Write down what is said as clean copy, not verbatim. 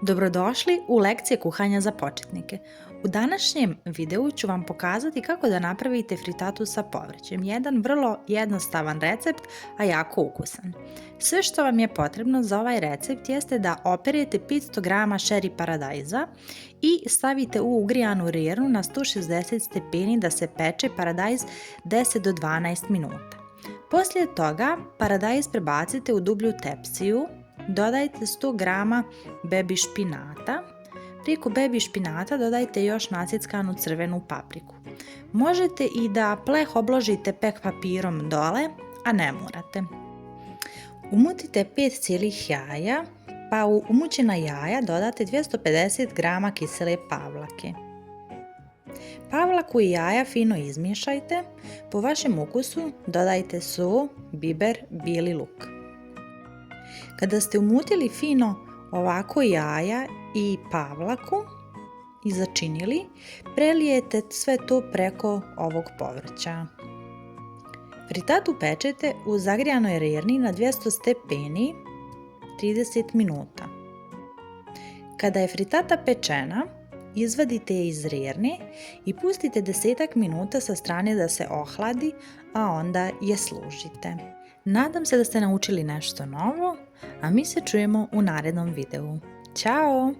Dobrodošli u lekcije kuhanja za početnike. U današnjem videu ću vam pokazati kako da napravite fritatu sa povrćem. Jedan vrlo jednostavan recept, a jako ukusan. Sve što vam je potrebno za ovaj recept jeste da operete 500 g šeri paradajza i stavite u ugrijanu rernu na 160 stepeni da se peče paradajz 10 do 12 minuta. Poslije toga paradajz prebacite u dublju tepsiju. Dodajte 100 g bebi špinata. Preko bebi špinata dodajte još nasjeckanu crvenu papriku. Možete i da pleh obložite pek papirom dole, a ne morate. Umutite 5 cijelih jaja, pa u umućena jaja dodate 250 g kisele pavlake. Pavlaku i jaja fino izmiješajte. Po vašem ukusu dodajte so, biber, bijeli luk. Kada ste umutili fino ovako jaja i pavlaku i začinili, prelijete sve to preko ovog povrća. Fritatu pečete u zagrijanoj rerni na 200 stepeni 30 minuta. Kada je fritata pečena, izvadite je iz rerne i pustite 10 minuta sa strane da se ohladi, a onda je služite. Nadam se da ste naučili nešto novo, a mi se čujemo u narednom videu. Ćao!